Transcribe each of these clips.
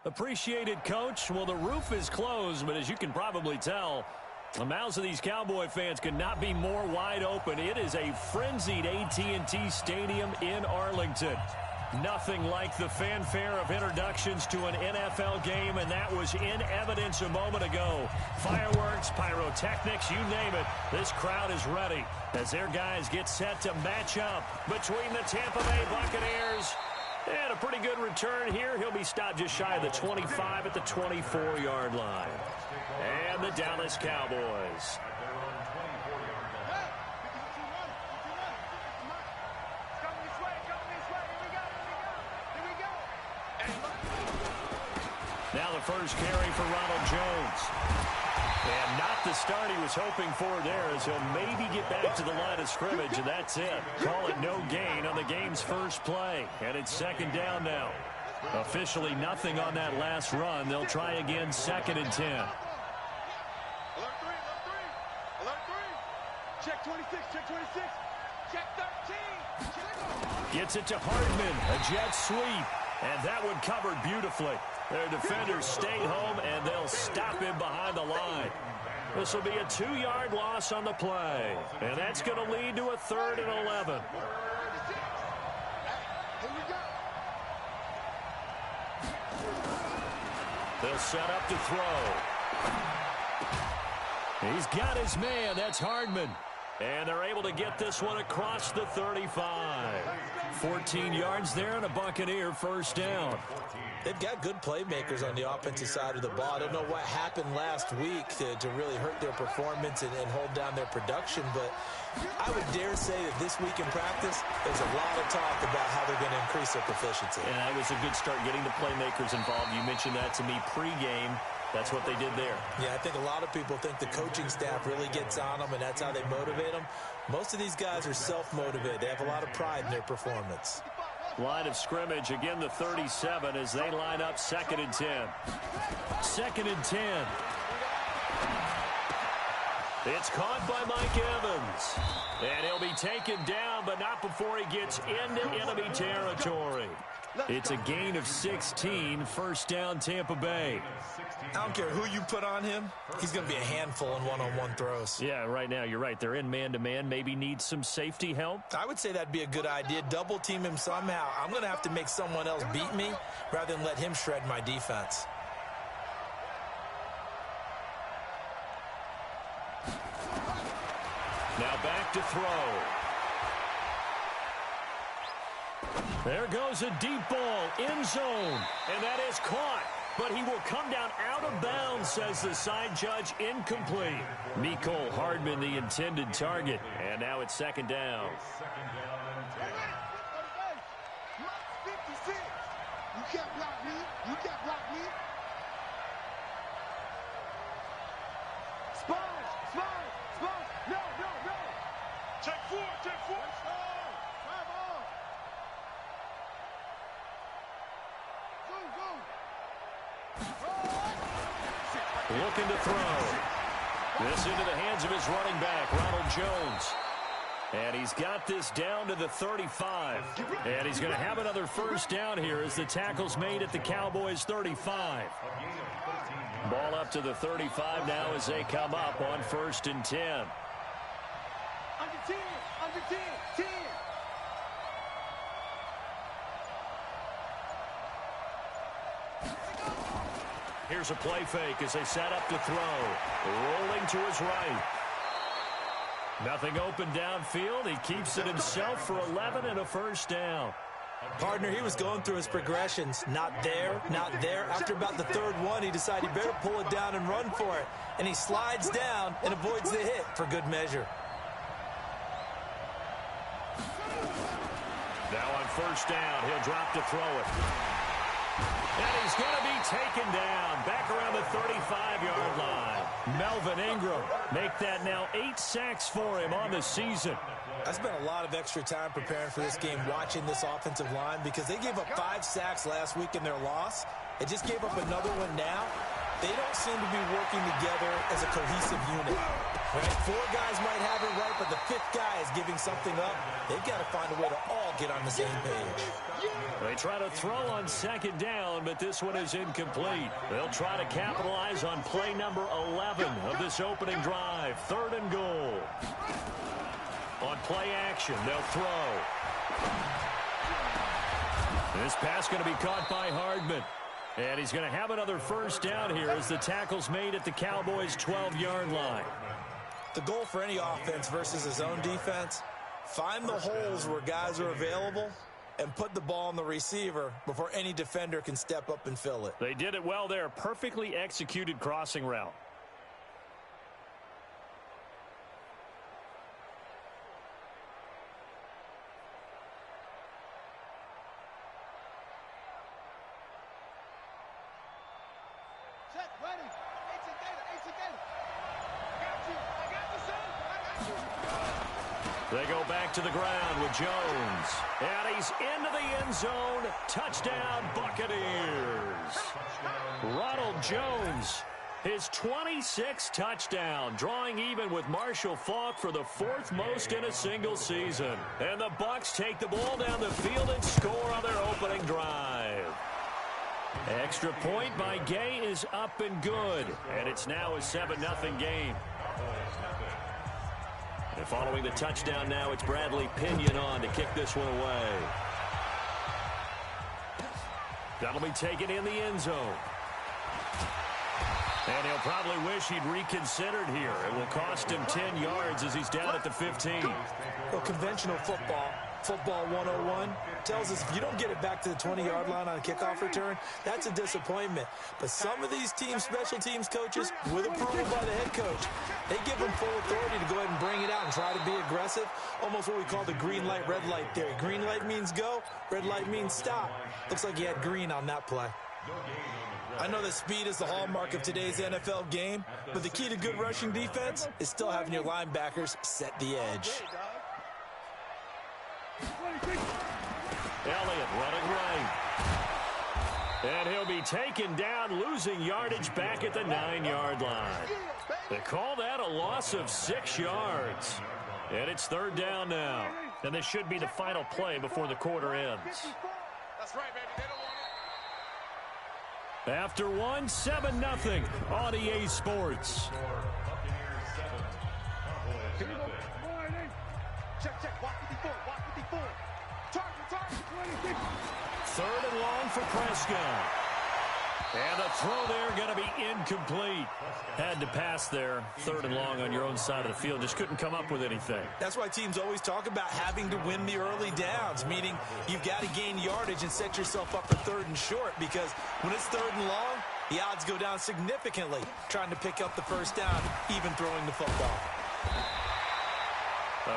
Appreciated, Coach. Well, the roof is closed, but as you can probably tell, the mouths of these Cowboy fans could not be more wide open. It is a frenzied AT&T Stadium in Arlington. Nothing like the fanfare of introductions to an NFL game, and that was in evidence a moment ago. Fireworks, pyrotechnics, you name it. This crowd is ready as their guys get set to match up between the Tampa Bay Buccaneers and a pretty good return here. He'll be stopped just shy of the 25 at the 24-yard line. And the Dallas Cowboys. Now the first carry for Ronald Jones. And not the start he was hoping for there, as he'll maybe get back to the line of scrimmage, and that's it. Call it no gain on the game's first play. And it's second down now. Officially nothing on that last run. They'll try again, 2nd and 10. Alert 3, alert 3. Check 26, check 26. Check 13. Gets it to Hardman, a jet sweep. And that one covered beautifully. Their defenders stayed home, and they'll stop him behind the line. This will be a 2-yard loss on the play. And that's going to lead to a 3rd and 11. They'll set up to throw. He's got his man. That's Hardman. And they're able to get this one across the 35. 14 yards there and a Buccaneer first down. They've got good playmakers on the offensive side of the ball. I don't know what happened last week to really hurt their performance and hold down their production, but I would dare say that this week in practice, there's a lot of talk about how they're going to increase their proficiency. And that was a good start, getting the playmakers involved. You mentioned that to me pregame. That's what they did there. Yeah, I think a lot of people think the coaching staff really gets on them, and that's how they motivate them. Most of these guys are self-motivated. They have a lot of pride in their performance. Line of scrimmage, again the 37 as they line up 2nd and 10. 2nd and 10. It's caught by Mike Evans. And he'll be taken down, but not before he gets into enemy territory. It's a gain of 16, first down Tampa Bay. I don't care who you put on him. He's going to be a handful in one-on-one throws. Yeah, right now, you're right. They're in man-to-man. Maybe need some safety help. I would say that'd be a good idea. Double team him somehow. I'm going to have to make someone else beat me rather than let him shred my defense. Now back to throw. There goes a deep ball, end zone, and that is caught. But he will come down out of bounds, says the side judge, incomplete. Mecole Hardman, the intended target. And now it's 2nd down. You can't block me. You can't block me. Sponge. No. Check 4. Looking to throw. This into the hands of his running back, Ronald Jones. And he's got this down to the 35. And he's going to have another first down here as the tackle's made at the Cowboys' 35. Ball up to the 35 now as they come up on 1st and 10. Under 10. 10. Here's a play fake as they set up to throw. Rolling to his right. Nothing open downfield. He keeps it himself for 11 and a first down. Partner, he was going through his progressions. Not there. After about the 3rd one, he decided he better pull it down and run for it. And he slides down and avoids the hit for good measure. Now on 1st down, he'll drop to throw it. And he's going to be taken down back around the 35-yard line. Melvin Ingram make that now 8 sacks for him on the season. I spent a lot of extra time preparing for this game, watching this offensive line, because they gave up 5 sacks last week in their loss. They just gave up another one now. they don't seem to be working together as a cohesive unit. Right? 4 guys might have it right, but the 5th guy is giving something up. They've got to find a way to all get on the same page. They try to throw on 2nd down, but this one is incomplete. They'll try to capitalize on play number 11 of this opening drive. 3rd and goal. On play action, they'll throw. This pass going to be caught by Hardman. And he's going to have another 1st down here as the tackle's made at the Cowboys' 12-yard line. The goal for any offense versus his own defense, find the holes where guys are available and put the ball on the receiver before any defender can step up and fill it. They did it well there. Perfectly executed crossing route. They go back to the ground with Jones. And he's into the end zone. Touchdown, Buccaneers. Ronald Jones, his 26th touchdown, drawing even with Marshall Faulk for the 4th most in a single season. And the Bucs take the ball down the field and score on their opening drive. Extra point by Gay is up and good. And it's now a 7-0 game. And following the touchdown now, it's Bradley Pinion on to kick this one away. That'll be taken in the end zone. And he'll probably wish he'd reconsidered here. It will cost him 10 yards as he's down at the 15. Well, conventional football 101, tells us if you don't get it back to the 20-yard line on a kickoff return, that's a disappointment. But some of these team special teams coaches, with approval by the head coach, they give them full authority to go ahead and bring it out and try to be aggressive, almost what we call the green light, red light theory. Green light means go, red light means stop. Looks like he had green on that play. I know that speed is the hallmark of today's NFL game, but the key to good rushing defense is still having your linebackers set the edge. Elliott running right. And he'll be taken down, losing yardage back at the 9-yard line. They call that a loss of 6 yards. And it's 3rd down now. And this should be the final play before the quarter ends. That's right, baby. They don't want it. After 1, 7-0 on EA Sports. Check. Walk 54. Walk 54. Target. 3rd and long for Prescott. And the throw there going to be incomplete. Had to pass there. 3rd and long on your own side of the field. Just couldn't come up with anything. That's why teams always talk about having to win the early downs, meaning you've got to gain yardage and set yourself up for 3rd and short, because when it's 3rd and long, the odds go down significantly trying to pick up the 1st down, even throwing the football.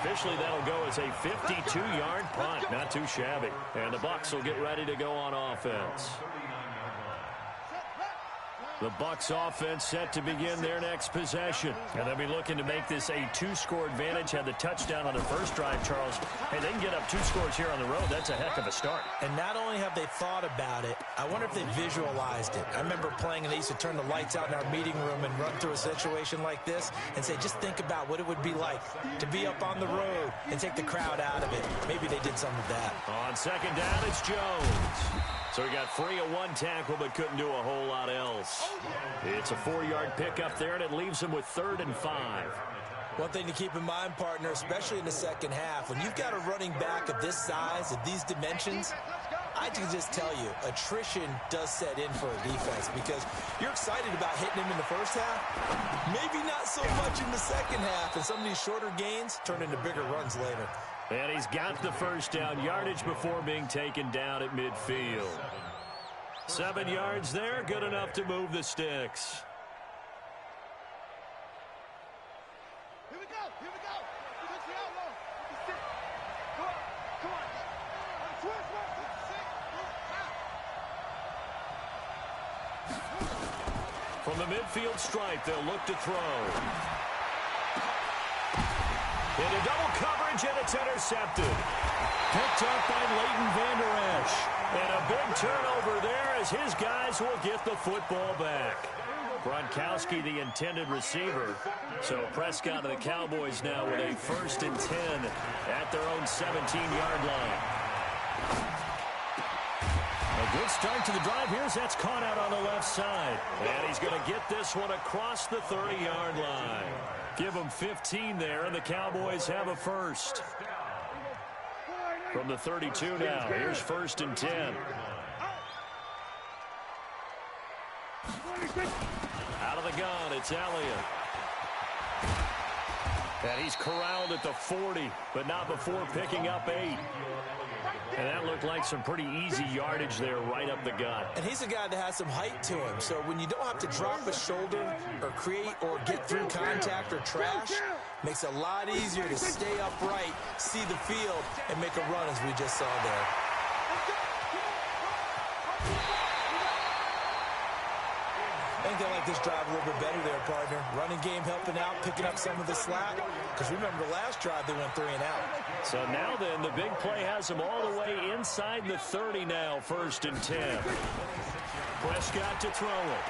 Officially, that'll go as a 52-yard punt. Not too shabby. And the Bucs will get ready to go on offense. The Bucs offense set to begin their next possession. And they'll be looking to make this a 2-score advantage. Had the touchdown on their first drive, Charles. Hey, they can get up 2 scores here on the road. That's a heck of a start. And not only have they thought about it, I wonder if they visualized it. I remember playing, and they used to turn the lights out in our meeting room and run through a situation like this and say, just think about what it would be like to be up on the road and take the crowd out of it. Maybe they did some of that. On 2nd down, it's Jones. So he got free of 1 tackle, but couldn't do a whole lot else. It's a 4-yard pickup there, and it leaves him with 3rd and 5. One thing to keep in mind, partner, especially in the second half, when you've got a running back of this size, of these dimensions, I can just tell you, attrition does set in for a defense, because you're excited about hitting him in the first half, maybe not so much in the second half, and some of these shorter gains turn into bigger runs later. And he's got the 1st down yardage before being taken down at midfield. 7 yards there, good enough to move the sticks. Here we go. Touch the outlaw. Come on. Twist, From the midfield stripe, they'll look to throw. Into double coverage, and it's intercepted. Picked up by Leighton Vander Esch. And a big turnover there as his guys will get the football back. Gronkowski, the intended receiver. So Prescott of the Cowboys now with a 1st and 10 at their own 17-yard line. A good start to the drive here as that's caught out on the left side. And he's going to get this one across the 30-yard line. Give him 15 there, and the Cowboys have a first. From the 32 now, here's 1st and 10. Out of the gun, it's Elliott. And he's corralled at the 40, but not before picking up 8. And that looked like some pretty easy yardage there right up the gut. And he's a guy that has some height to him. So when you don't have to drop a shoulder or create or get through contact or trash, makes it a lot easier to stay upright, see the field, and make a run as we just saw there. I think they like this drive a little bit better there, partner. Running game helping out, picking up some of the slack. Because remember, the last drive they went 3 and out. So now then, the big play has them all the way inside the 30 now, 1st and 10. Prescott to throw it.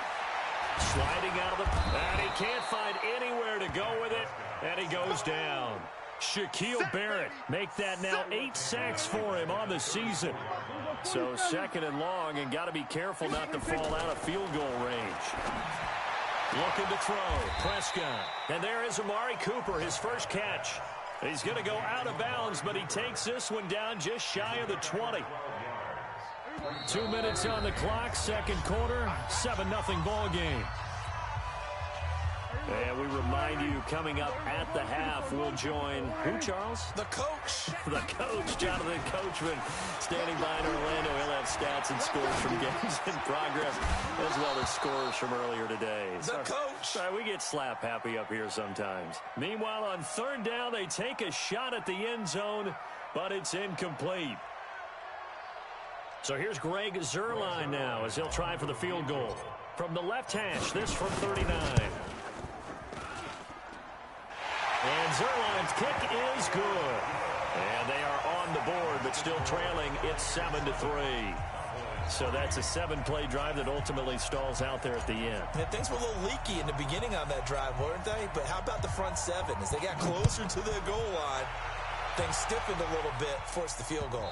Sliding out of the... And he can't find anywhere to go with it. And he goes down. Shaquille Barrett make that now 8 sacks for him on the season. So 2nd and long, and got to be careful not to fall out of field goal range. Looking to throw, Prescott. And there is Amari Cooper, his first catch. He's going to go out of bounds, but he takes this one down just shy of the 20. 2 minutes on the clock, 2nd quarter, 7-0 ball game. And we remind you, coming up at the half, we'll join who, Charles? The coach. The coach, Jonathan Coachman, standing by in Orlando. He'll have stats and scores from games in progress, as well as scores from earlier today. The coach. Sorry, we get slap happy up here sometimes. Meanwhile, on 3rd down, they take a shot at the end zone, but it's incomplete. So here's Greg Zuerlein now as he'll try for the field goal. From the left hash, this from 39. And Zuerlein's kick is good. And they are on the board, but still trailing. It's 7-3. So that's a 7-play drive that ultimately stalls out there at the end. And things were a little leaky in the beginning on that drive, weren't they? But how about the front 7? As they got closer to the goal line, things stiffened a little bit, forced the field goal.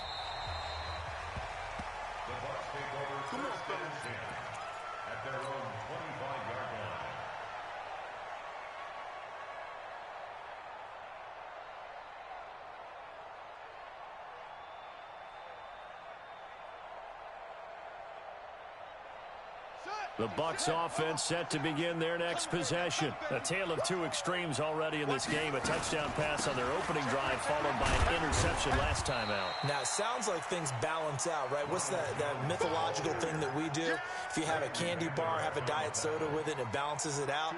The Bucs offense set to begin their next possession. A tale of 2 extremes already in this game. A touchdown pass on their opening drive, followed by an interception last time out. Now, it sounds like things balance out, right? What's that mythological thing that we do? If you have a candy bar, have a diet soda with it, it balances it out.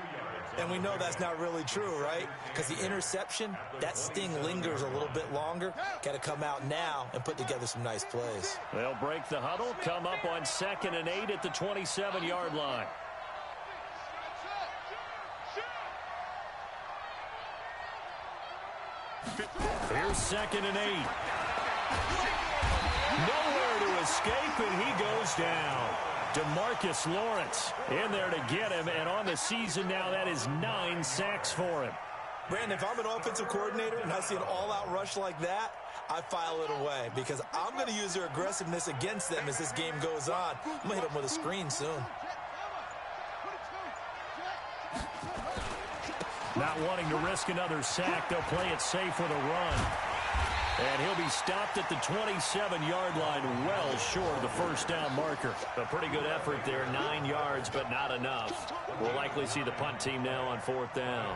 And we know that's not really true, right? Because the interception, that sting lingers a little bit longer. Got to come out now and put together some nice plays. They'll break the huddle, come up on 2nd and 8 at the 27-yard line. Here's 2nd and 8. Nowhere to escape, and he goes down. DeMarcus Lawrence in there to get him, and on the season now, that is 9 sacks for him. Brandon, if I'm an offensive coordinator and I see an all-out rush like that, I file it away because I'm going to use their aggressiveness against them as this game goes on. I'm going to hit them with a screen soon. Not wanting to risk another sack, they'll play it safe with a run. And he'll be stopped at the 27-yard line, well short of the first down marker. A pretty good effort there, 9 yards, but not enough. We'll likely see the punt team now on 4th down.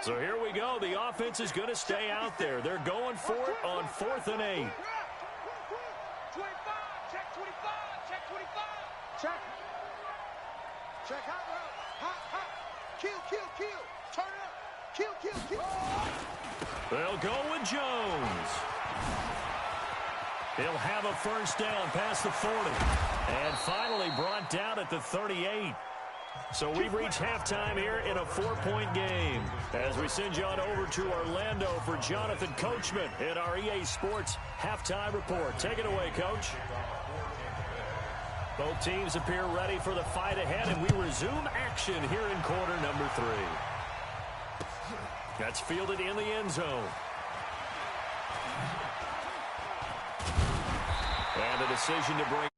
So here we go. The offense is going to stay out there. They're going for it on 4th and 8. 25, check 25, check 25. Check. Check hot route. Hot. Kill. Turn it up. Kill. They'll go with Jones. He'll have a first down past the 40. And finally brought down at the 38. So we've reached halftime here in a 4-point game. As we send you on over to Orlando for Jonathan Coachman in our EA Sports Halftime Report. Take it away, Coach. Both teams appear ready for the fight ahead, and we resume action here in quarter number 3. That's fielded in the end zone. And a decision to bring